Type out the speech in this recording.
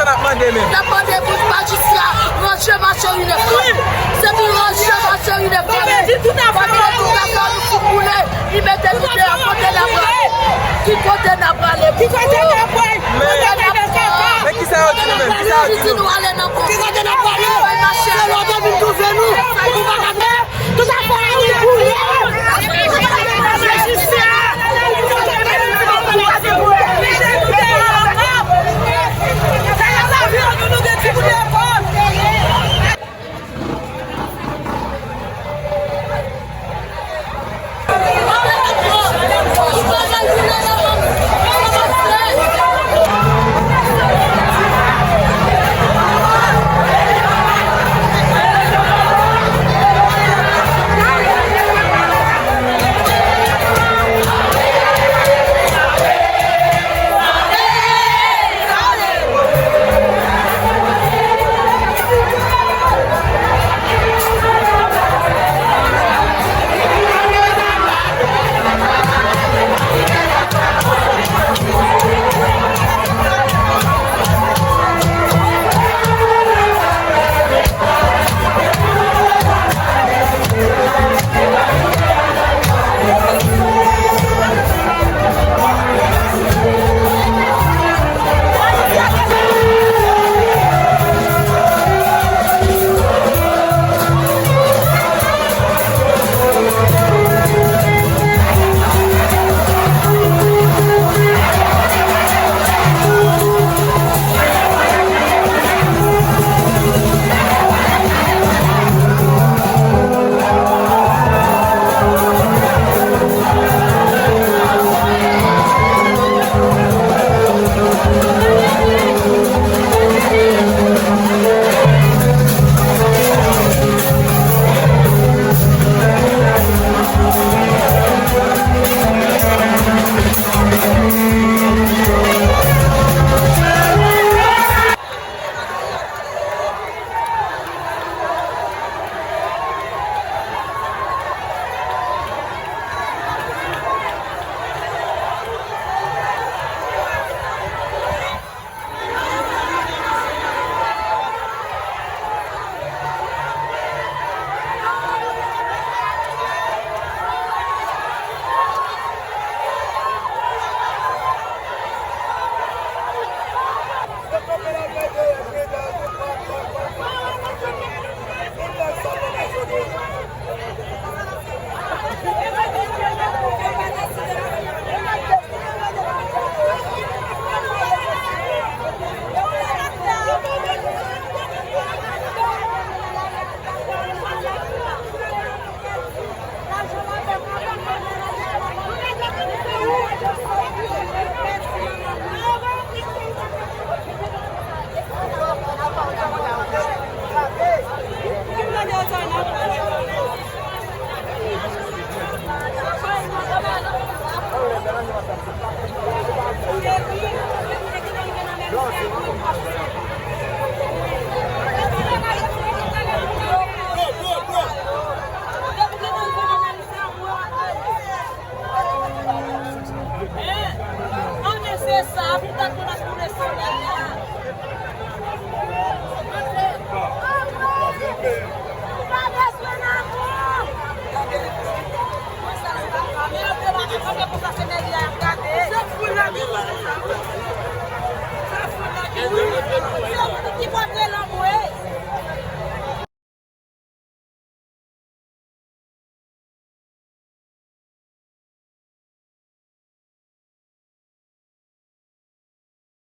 n'a pas demandé. N'a pas demandé pour le magistrat. Ranger marcher une femme. C'est pour ranger marcher une femme. Tout d'abord, nous couler. Il mettait tout à côté la bras. Qui côté la bras les qui côté la bras. Mais qui ça a dit nous-mêmes? Qui ça a dit nous? Qui côté la bras? C'est l'ordre de nous faire nous. Tout à